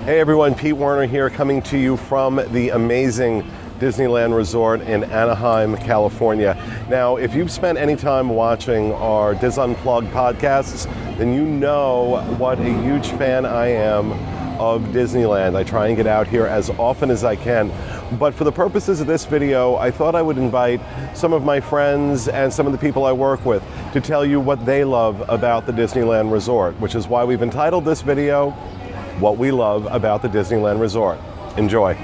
Hey everyone, Pete Warner here, coming to you from the amazing Disneyland Resort in Anaheim, California. Now, if you've spent any time watching our DIS Unplugged podcasts, then you know what a huge fan I am of Disneyland. I try and get out here as often as I can. But for the purposes of this video, I thought I would invite some of my friends and some of the people I work with to tell you what they love about the Disneyland Resort, which is why we've entitled this video, What We Love About the Disneyland Resort. Enjoy.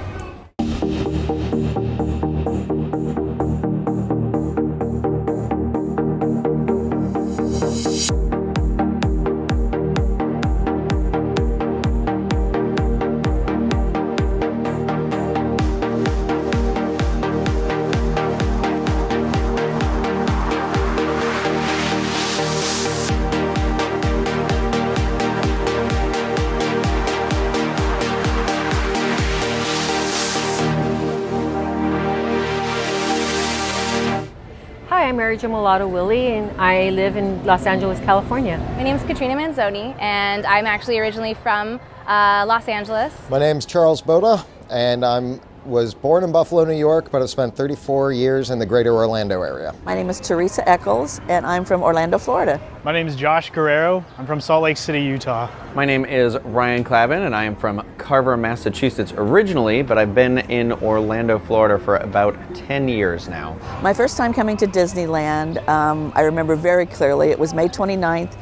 Hi, I'm Mary Jo Mulatto Willie, and I live in Los Angeles, California. My name is Katrina Manzoni, and I'm actually originally from Los Angeles. My name's Charles Boda, and I was born in Buffalo, New York, but I've spent 34 years in the greater Orlando area. My name is Teresa Eccles, and I'm from Orlando, Florida. My name is Josh Guerrero. I'm from Salt Lake City, Utah. My name is Ryan Clavin, and I am from Carver, Massachusetts originally, but I've been in Orlando, Florida for about 10 years now. My first time coming to Disneyland, I remember very clearly, it was May 29th,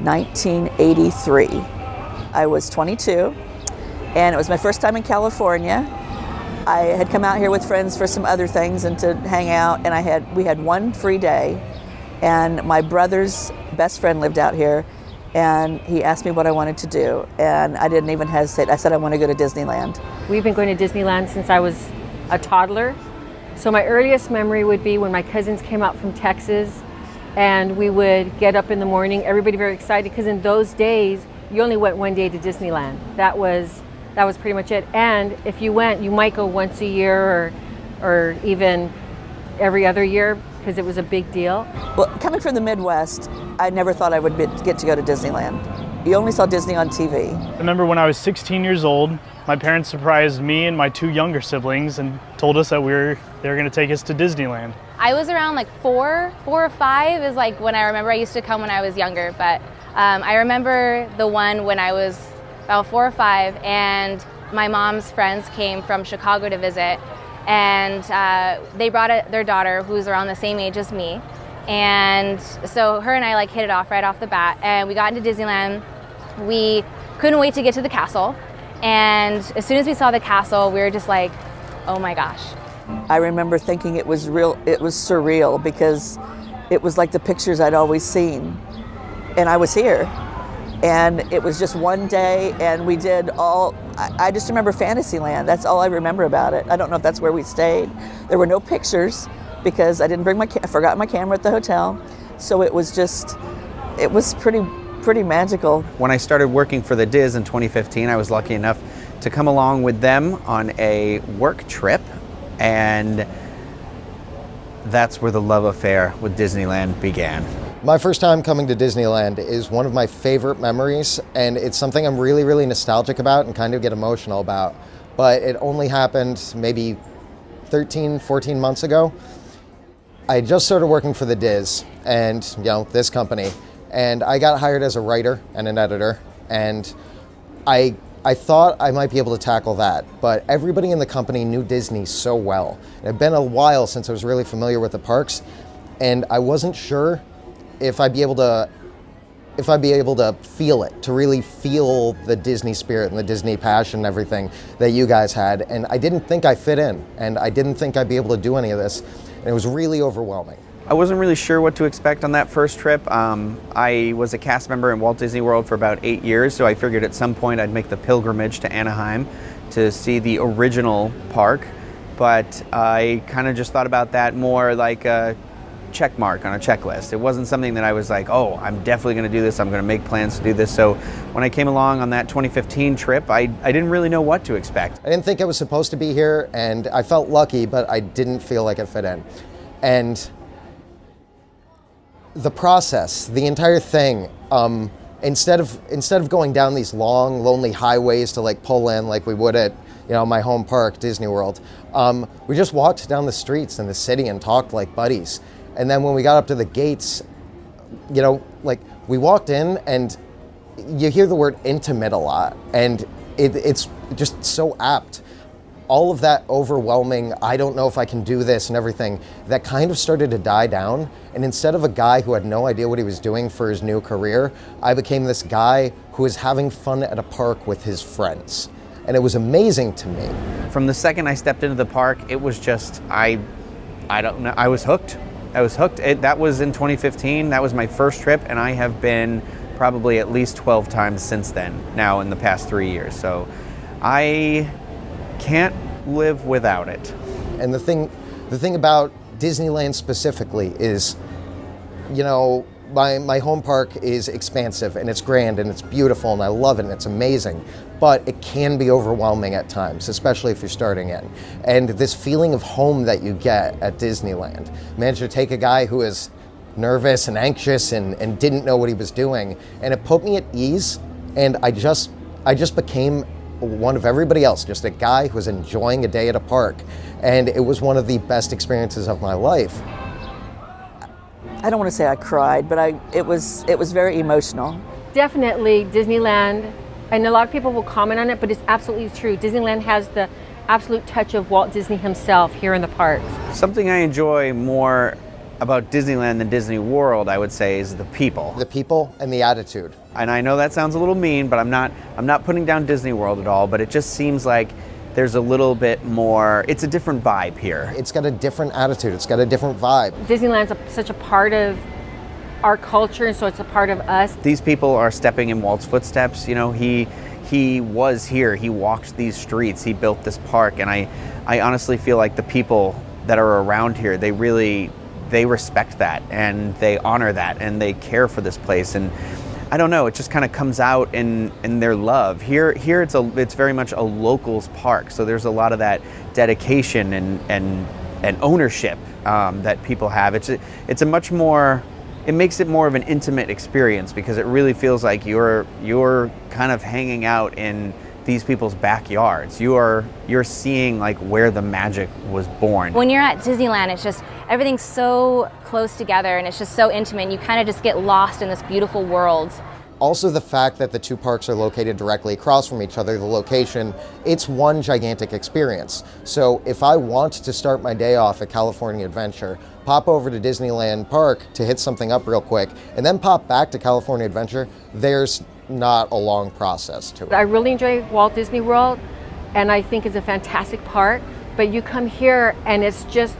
1983. I was 22, and it was my first time in California. I had come out here with friends for some other things and to hang out, and we had one free day, and my brother's best friend lived out here, and he asked me what I wanted to do, and I didn't even hesitate. I said I want to go to Disneyland. We've been going to Disneyland since I was a toddler. So my earliest memory would be when my cousins came out from Texas, and we would get up in the morning, everybody very excited, because in those days, you only went one day to Disneyland. That was pretty much it. And if you went, you might go once a year or even every other year, because it was a big deal. Well, coming from the Midwest, I never thought I would get to go to Disneyland. You only saw Disney on TV. I remember when I was 16 years old, my parents surprised me and my two younger siblings and told us that they were going to take us to Disneyland. I was around like four or five is like when I remember. I used to come when I was younger, but I remember the one when I was about 4 or 5, and my mom's friends came from Chicago to visit, and they brought their daughter who's around the same age as me, and so her and I like hit it off right off the bat, and we got into Disneyland. We couldn't wait to get to the castle, and as soon as we saw the castle, we were just like, oh my gosh. I remember thinking it was real, it was surreal, because it was like the pictures I'd always seen, and I was here. And it was just one day, and we did all, I just remember Fantasyland. That's all I remember about it. I don't know if that's where we stayed. There were no pictures because I didn't bring I forgot my camera at the hotel. So it was just, it was pretty magical. When I started working for the DIS in 2015, I was lucky enough to come along with them on a work trip, and that's where the love affair with Disneyland began. My first time coming to Disneyland is one of my favorite memories, and it's something I'm really, really nostalgic about and kind of get emotional about. But it only happened maybe 13, 14 months ago. I just started working for the DIS and, this company, and I got hired as a writer and an editor, and I thought I might be able to tackle that, but everybody in the company knew Disney so well. It had been a while since I was really familiar with the parks, and I wasn't sure if I'd be able to feel it, to really feel the Disney spirit and the Disney passion and everything that you guys had. And I didn't think I fit in, and I didn't think I'd be able to do any of this. And it was really overwhelming. I wasn't really sure what to expect on that first trip. I was a cast member in Walt Disney World for about 8 years, so I figured at some point I'd make the pilgrimage to Anaheim to see the original park. But I kind of just thought about that more like a check mark on a checklist. It wasn't something that I was like, oh, I'm definitely going to do this. I'm going to make plans to do this. So when I came along on that 2015 trip, I didn't really know what to expect. I didn't think I was supposed to be here, and I felt lucky, but I didn't feel like I fit in. And the process, the entire thing, instead of going down these long, lonely highways to like pull in like we would at, you know, my home park, Disney World, we just walked down the streets in the city and talked like buddies. And then when we got up to the gates, you know, like we walked in and you hear the word intimate a lot, and it's just so apt. All of that overwhelming, I don't know if I can do this and everything, that kind of started to die down. And instead of a guy who had no idea what he was doing for his new career, I became this guy who was having fun at a park with his friends. And it was amazing to me. From the second I stepped into the park, it was just, I don't know, I was hooked. That was in 2015, that was my first trip, and I have been probably at least 12 times since then, now in the past 3 years. So I can't live without it. And the thing about Disneyland specifically is, you know, my home park is expansive and it's grand and it's beautiful and I love it and it's amazing, but it can be overwhelming at times, especially if you're starting in. And this feeling of home that you get at Disneyland managed to take a guy who is nervous and anxious and didn't know what he was doing, and it put me at ease, and I just became one of everybody else, just a guy who was enjoying a day at a park, and it was one of the best experiences of my life. I don't want to say I cried, but it was very emotional. Definitely Disneyland, and a lot of people will comment on it, but it's absolutely true. Disneyland has the absolute touch of Walt Disney himself here in the parks. Something I enjoy more about Disneyland than Disney World, I would say, is the people. The people and the attitude. And I know that sounds a little mean, but I'm not putting down Disney World at all, but it just seems like there's a little bit more, it's a different vibe here. It's got a different attitude, it's got a different vibe. Disneyland's such a part of our culture, and so it's a part of us. These people are stepping in Walt's footsteps. You know, he was here, he walked these streets, he built this park, and I honestly feel like the people that are around here, they respect that and they honor that and they care for this place, and I don't know, it just kind of comes out in their love. Here it's very much a locals park, so there's a lot of that dedication and ownership that people have. It's a much more, it makes it more of an intimate experience because it really feels like you're kind of hanging out in these people's backyards. You're seeing like where the magic was born. When you're at Disneyland, it's just everything's so close together and it's just so intimate, and you kind of just get lost in this beautiful world. Also the fact that the two parks are located directly across from each other, the location, it's one gigantic experience. So if I want to start my day off at California Adventure, pop over to Disneyland Park to hit something up real quick, and then pop back to California Adventure, there's not a long process to it. I really enjoy Walt Disney World, and I think it's a fantastic park, but you come here and it's just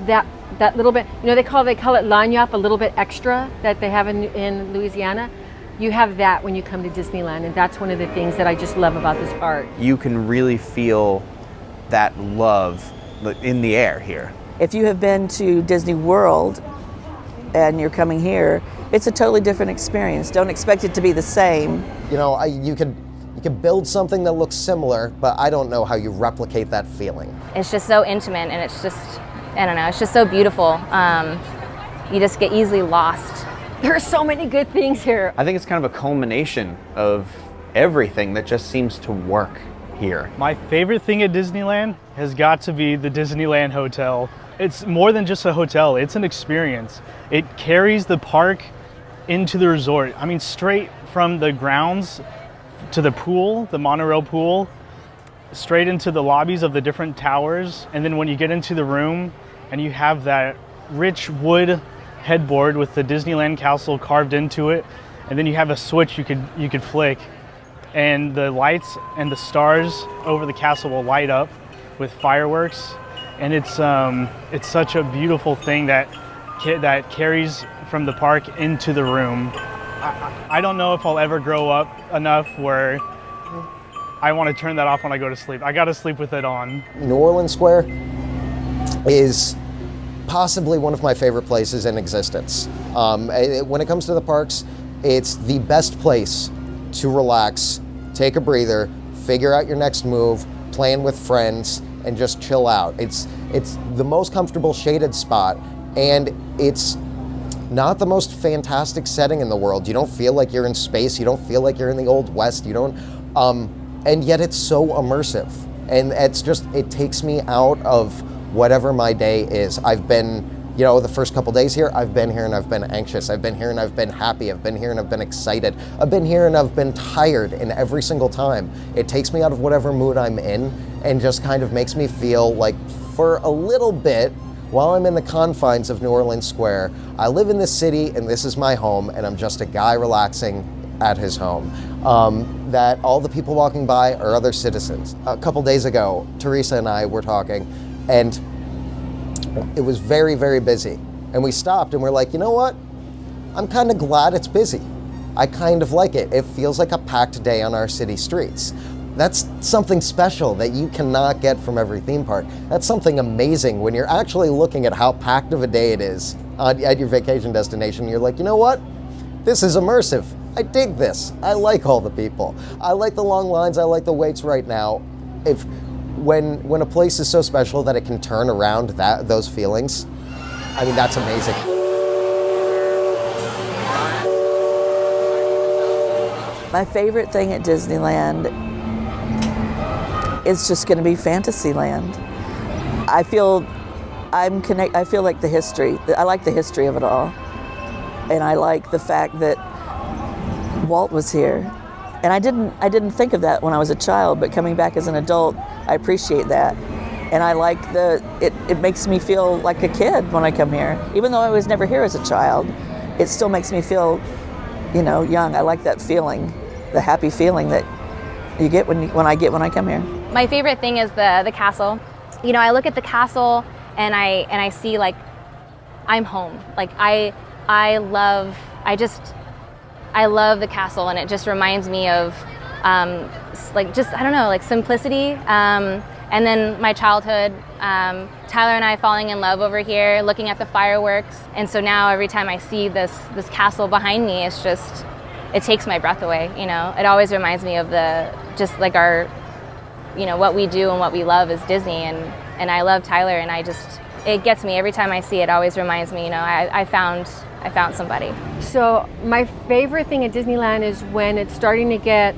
that little bit, you know, they call it lagniappe, a little bit extra that they have in Louisiana. You have that when you come to Disneyland, and that's one of the things that I just love about this park. You can really feel that love in the air here. If you have been to Disney World and you're coming here, it's a totally different experience. Don't expect it to be the same. You know, you could build something that looks similar, but I don't know how you replicate that feeling. It's just so intimate, and it's just, I don't know, it's just so beautiful. You just get easily lost. There are so many good things here. I think it's kind of a culmination of everything that just seems to work here. My favorite thing at Disneyland has got to be the Disneyland Hotel. It's more than just a hotel, it's an experience. It carries the park into the resort. I mean, straight from the grounds to the pool, the monorail pool, straight into the lobbies of the different towers. And then when you get into the room and you have that rich wood headboard with the Disneyland castle carved into it, and then you have a switch you could flick, and the lights and the stars over the castle will light up with fireworks, and it's such a beautiful thing that carries from the park into the room. I don't know if I'll ever grow up enough where I want to turn that off when I go to sleep. I got to sleep with it on. New Orleans Square is possibly one of my favorite places in existence. When it comes to the parks, it's the best place to relax, take a breather, figure out your next move, plan with friends, and just chill out. It's the most comfortable shaded spot, and it's not the most fantastic setting in the world. You don't feel like you're in space. You don't feel like you're in the Old West. You don't, and yet it's so immersive. And it takes me out of whatever my day is. I've been, the first couple days here, I've been here and I've been anxious. I've been here and I've been happy. I've been here and I've been excited. I've been here and I've been tired, and every single time it takes me out of whatever mood I'm in and just kind of makes me feel like, for a little bit, while I'm in the confines of New Orleans Square, I live in this city and this is my home, and I'm just a guy relaxing at his home. That all the people walking by are other citizens. A couple days ago, Teresa and I were talking, and it was very, very busy. And we stopped and we're like, you know what? I'm kind of glad it's busy. I kind of like it. It feels like a packed day on our city streets. That's something special that you cannot get from every theme park. That's something amazing when you're actually looking at how packed of a day it is at your vacation destination. You're like, you know what? This is immersive. I dig this. I like all the people. I like the long lines. I like the waits right now. When a place is so special that it can turn around those feelings, I mean, that's amazing. My favorite thing at Disneyland is just going to be Fantasyland. I feel like the history. I like the history of it all, and I like the fact that Walt was here. And I didn't think of that when I was a child, but coming back as an adult, I appreciate that. And I like it makes me feel like a kid when I come here. Even though I was never here as a child, it still makes me feel, young. I like that feeling, the happy feeling that you get when I come here. My favorite thing is the castle. I look at the castle and I see, like, I'm home. Like, I love the castle, and it just reminds me of simplicity. And then my childhood, Tyler and I falling in love over here, looking at the fireworks. And so now every time I see this castle behind me, it takes my breath away. It always reminds me of our, what we do and what we love is Disney. And I love Tyler, and it gets me every time I see it. Always reminds me, I found somebody. So my favorite thing at Disneyland is when it's starting to get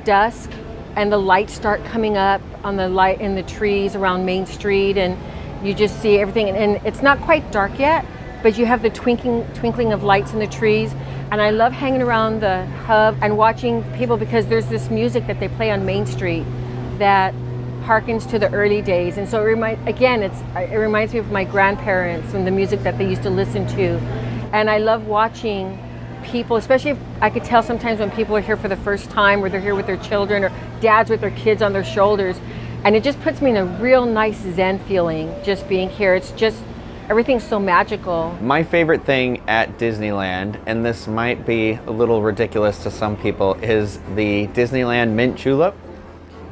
dusk and the lights start coming up on the light in the trees around Main Street, and you just see everything. And it's not quite dark yet, but you have the twinkling of lights in the trees. And I love hanging around the hub and watching people, because there's this music that they play on Main Street that harkens to the early days. And so it reminds me of my grandparents and the music that they used to listen to. And I love watching people, especially if I could tell sometimes when people are here for the first time, or they're here with their children, or dads with their kids on their shoulders. And it just puts me in a real nice Zen feeling just being here. It's just, everything's so magical. My favorite thing at Disneyland, and this might be a little ridiculous to some people, is the Disneyland mint julep.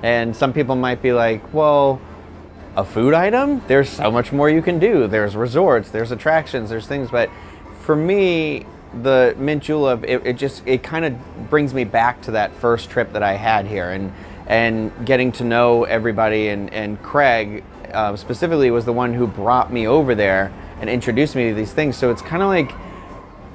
And some people might be like, well, a food item? There's so much more you can do. There's resorts, there's attractions, there's things. But for me, the mint julep, it kind of brings me back to that first trip that I had here, and getting to know everybody. And Craig specifically was the one who brought me over there and introduced me to these things. So it's kind of like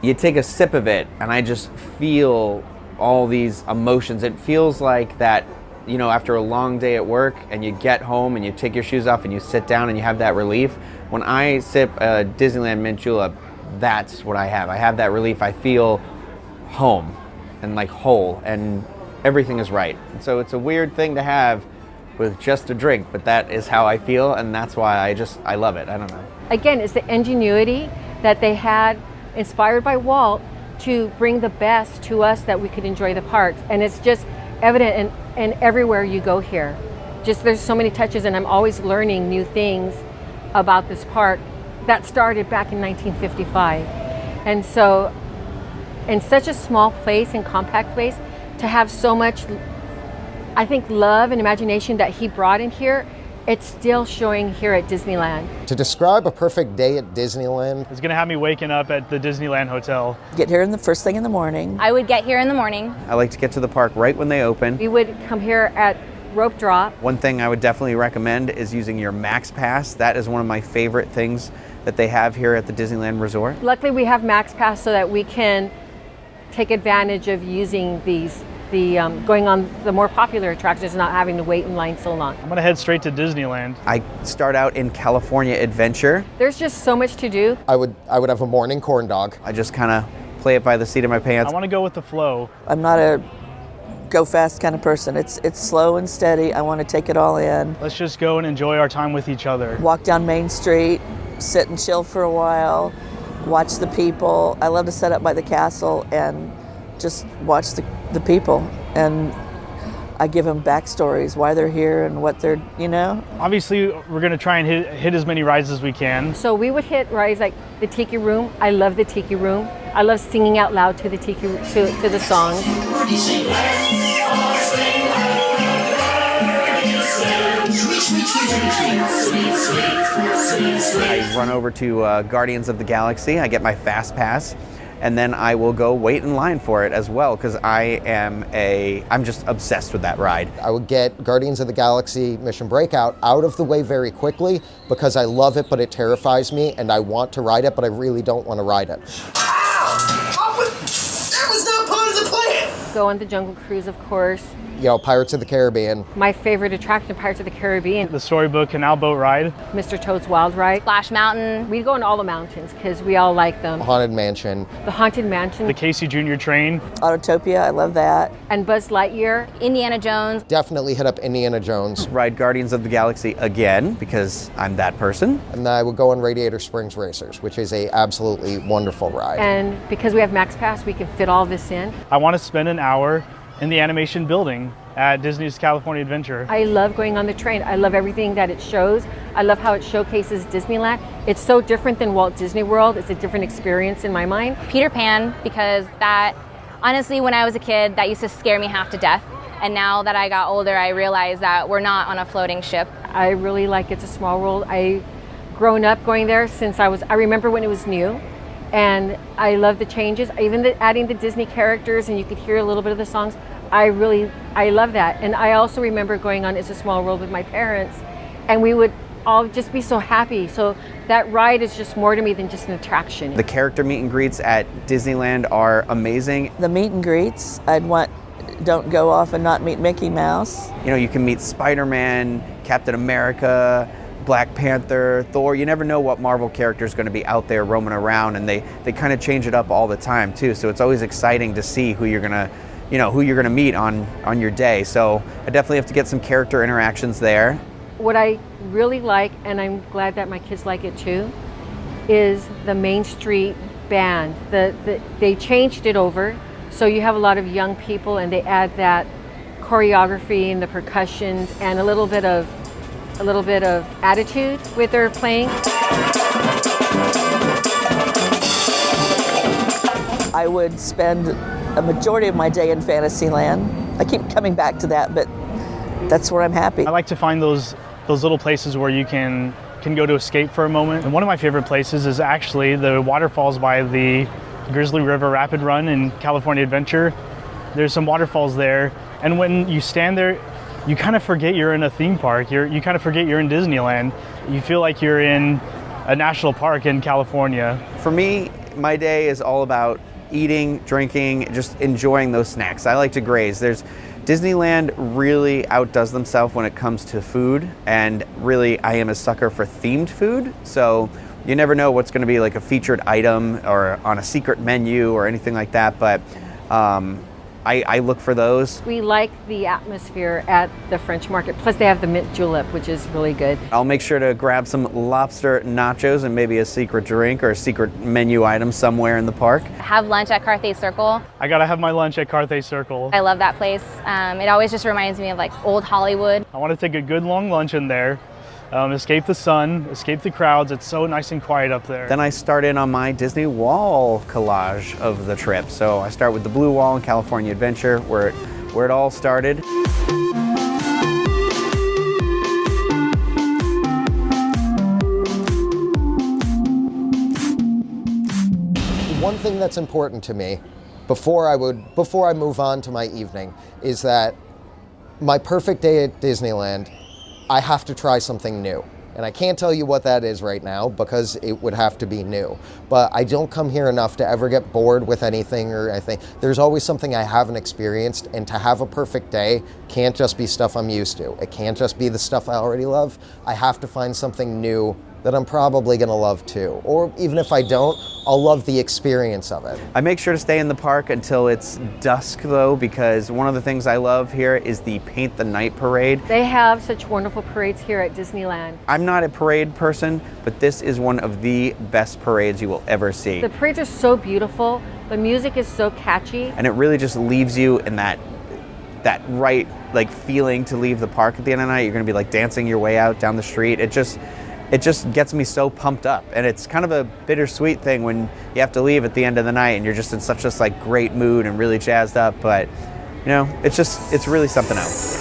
you take a sip of it and I just feel all these emotions. It feels like that, after a long day at work and you get home and you take your shoes off and you sit down and you have that relief. When I sip a Disneyland mint julep, that's what I have. I have that relief. I feel home and like whole, and everything is right. And so it's a weird thing to have with just a drink, but that is how I feel, and that's why I love it. I don't know. Again, it's the ingenuity that they had, inspired by Walt, to bring the best to us that we could enjoy the parks. And it's just evident in everywhere you go here. Just there's so many touches, and I'm always learning new things about this park that started back in 1955. And so in such a small place and compact place, to have so much, I think, love and imagination that he brought in here, it's still showing here at Disneyland. To describe a perfect day at Disneyland, It's gonna have me waking up at the Disneyland Hotel. Get here in the first thing in the morning. I would get here in the morning. I like to get to the park right when they open. We would come here at rope drop. One thing I would definitely recommend is using your Max Pass. That is one of my favorite things that they have here at the Disneyland Resort? Luckily, we have Max Pass so that we can take advantage of using going on the more popular attractions, not having to wait in line so long. I'm gonna head straight to Disneyland. I start out in California Adventure. There's just so much to do. I would have a morning corn dog. I just kind of play it by the seat of my pants. I want to go with the flow. I'm not a go fast kind of person. It's slow and steady. I want to take it all in. Let's just go and enjoy our time with each other. Walk down Main Street, sit and chill for a while, watch the people. I love to set up by the castle and just watch the people, and I give them backstories, why they're here and what they're, Obviously, we're gonna try and hit as many rides as we can. So we would hit rides like the Tiki Room. I love the Tiki Room. I love singing out loud to the Tiki to the songs. I run over to Guardians of the Galaxy. I get my Fast Pass, and then I will go wait in line for it as well, because I'm just obsessed with that ride. I would get Guardians of the Galaxy Mission Breakout out of the way very quickly because I love it, but it terrifies me, and I want to ride it, but I really don't want to ride it. That was not part of the plan! Go on the Jungle Cruise, of course. Pirates of the Caribbean. My favorite attraction, Pirates of the Caribbean. The Storybook Canal Boat Ride. Mr. Toad's Wild Ride. Splash Mountain. We go on all the mountains because we all like them. Haunted Mansion. The Haunted Mansion. The Casey Jr. train. Autotopia, I love that. And Buzz Lightyear. Indiana Jones. Definitely hit up Indiana Jones. Ride Guardians of the Galaxy again, because I'm that person. And then I would go on Radiator Springs Racers, which is a absolutely wonderful ride. And because we have Max Pass, we can fit all this in. I want to spend an hour in the animation building at Disney's California Adventure. I love going on the train. I love everything that it shows. I love how it showcases Disneyland. It's so different than Walt Disney World. It's a different experience in my mind. Peter Pan, because that, honestly, when I was a kid, that used to scare me half to death. And now that I got older, I realized that we're not on a floating ship. I really like It's a Small World. I've grown up going there since I remember when it was new. And I love the changes, even adding the Disney characters, and you could hear a little bit of the songs. I love that. And I also remember going on It's a Small World with my parents, and we would all just be so happy. So that ride is just more to me than just an attraction. The character meet and greets at Disneyland are amazing. The meet and greets, don't go off and not meet Mickey Mouse. You can meet Spider-Man, Captain America, Black Panther, Thor. You never know what Marvel character is going to be out there roaming around, and they kind of change it up all the time too. So it's always exciting to see who you're gonna meet on your day. So I definitely have to get some character interactions there. What I really like, and I'm glad that my kids like it too, is the Main Street band. They changed it over, so you have a lot of young people, and they add that choreography and the percussions and a little bit of attitude with their playing. I would spend a majority of my day in Fantasyland. I keep coming back to that, but that's where I'm happy. I like to find those little places where you can go to escape for a moment. And one of my favorite places is actually the waterfalls by the Grizzly River Rapid Run in California Adventure. There's some waterfalls there, and when you stand there, you kind of forget you're in a theme park. You kind of forget you're in Disneyland. You feel like you're in a national park in California. For me, my day is all about eating, drinking, just enjoying those snacks. I like to graze. Disneyland really outdoes themselves when it comes to food, and really I am a sucker for themed food. So you never know what's going to be like a featured item or on a secret menu or anything like that, but I look for those. We like the atmosphere at the French market. Plus they have the mint julep, which is really good. I'll make sure to grab some lobster nachos and maybe a secret drink or a secret menu item somewhere in the park. Have lunch at Carthay Circle. I gotta have my lunch at Carthay Circle. I love that place. It always just reminds me of like old Hollywood. I want to take a good long lunch in there. Escape the sun, escape the crowds. It's so nice and quiet up there. Then I start in on my Disney wall collage of the trip. So I start with the blue wall in California Adventure, where it all started. One thing that's important to me before I move on to my evening is that my perfect day at Disneyland, I have to try something new. And I can't tell you what that is right now because it would have to be new. But I don't come here enough to ever get bored with anything or anything. There's always something I haven't experienced, and to have a perfect day can't just be stuff I'm used to. It can't just be the stuff I already love. I have to find something new that I'm probably gonna love too. Or even if I don't, I'll love the experience of it. I make sure to stay in the park until it's dusk though, because one of the things I love here is the Paint the Night parade. They have such wonderful parades here at Disneyland. I'm not a parade person, but this is one of the best parades you will ever see. The parades are so beautiful. The music is so catchy. And it really just leaves you in that right like feeling to leave the park at the end of the night. You're gonna be like dancing your way out down the street. It just gets me so pumped up, and it's kind of a bittersweet thing when you have to leave at the end of the night and you're just in such this like great mood and really jazzed up, but you know, it's really something else.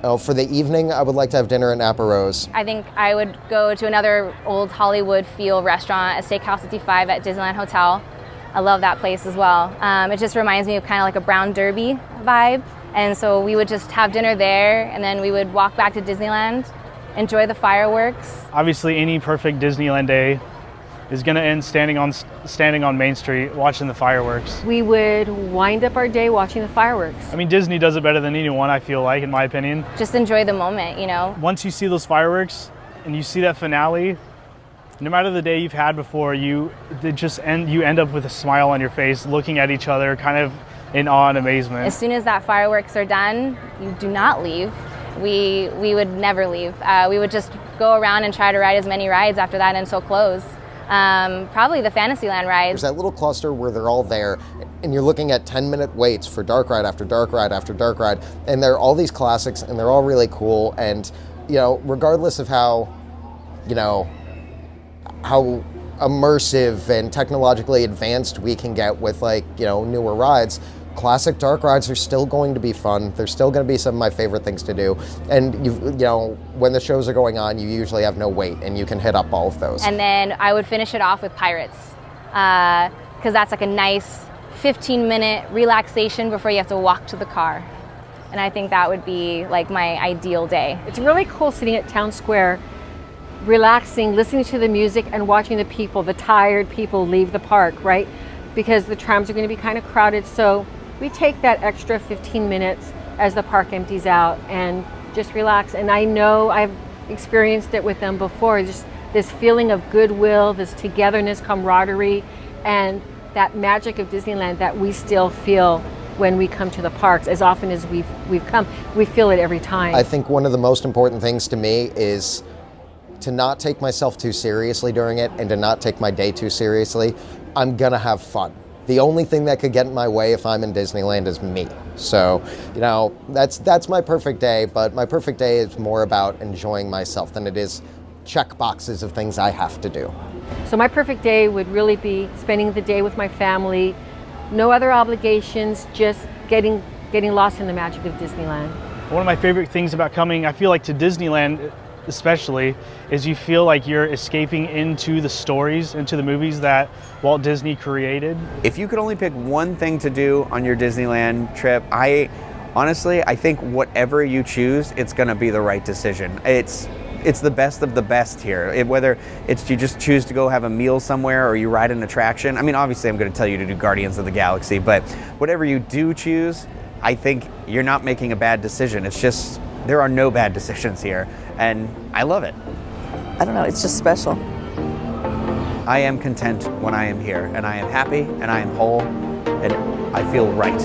Oh, for the evening, I would like to have dinner at Napa Rose. I think I would go to another old Hollywood feel restaurant, a Steakhouse 55 at Disneyland Hotel. I love that place as well. It just reminds me of kind of like a Brown Derby vibe. And so we would just have dinner there, and then we would walk back to Disneyland, enjoy the fireworks. Obviously, any perfect Disneyland day is going to end standing on Main Street watching the fireworks. We would wind up our day watching the fireworks. I mean, Disney does it better than anyone, I feel like, in my opinion. Just enjoy the moment, you know. Once you see those fireworks and you see that finale, no matter the day you've had before, you end up with a smile on your face, looking at each other, kind of in awe and amazement. As soon as that fireworks are done, you do not leave. We would never leave. We would just go around and try to ride as many rides after that until close. Probably the Fantasyland rides. There's that little cluster where they're all there, and you're looking at 10-minute waits for dark ride after dark ride after dark ride, and they're all these classics, and they're all really cool. And you know, regardless of how immersive and technologically advanced we can get with newer rides, classic dark rides are still going to be fun. They're still going to be some of my favorite things to do. And when the shows are going on, you usually have no wait, and you can hit up all of those. And then I would finish it off with Pirates, because that's like a nice 15-minute relaxation before you have to walk to the car. And I think that would be like my ideal day. It's really cool sitting at Town Square, relaxing, listening to the music, and watching the people, the tired people, leave the park, right? Because the trams are going to be kind of crowded. So we take that extra 15 minutes as the park empties out and just relax. And I know I've experienced it with them before, just this feeling of goodwill, this togetherness, camaraderie, and that magic of Disneyland that we still feel when we come to the parks. As often as we've come, we feel it every time. I think one of the most important things to me is to not take myself too seriously during it and to not take my day too seriously. I'm gonna have fun. The only thing that could get in my way if I'm in Disneyland is me. So, that's my perfect day, but my perfect day is more about enjoying myself than it is check boxes of things I have to do. So my perfect day would really be spending the day with my family, no other obligations, just getting lost in the magic of Disneyland. One of my favorite things about coming, I feel like, to Disneyland especially, is you feel like you're escaping into the stories, into the movies that Walt Disney created. If you could only pick one thing to do on your Disneyland trip, I think whatever you choose, it's gonna be the right decision. It's the best of the best here. Whether it's you just choose to go have a meal somewhere or you ride an attraction. I mean, obviously I'm gonna tell you to do Guardians of the Galaxy, but whatever you do choose, I think you're not making a bad decision. It's just, there are no bad decisions here, and I love it. I don't know, it's just special. I am content when I am here, and I am happy, and I am whole, and I feel right.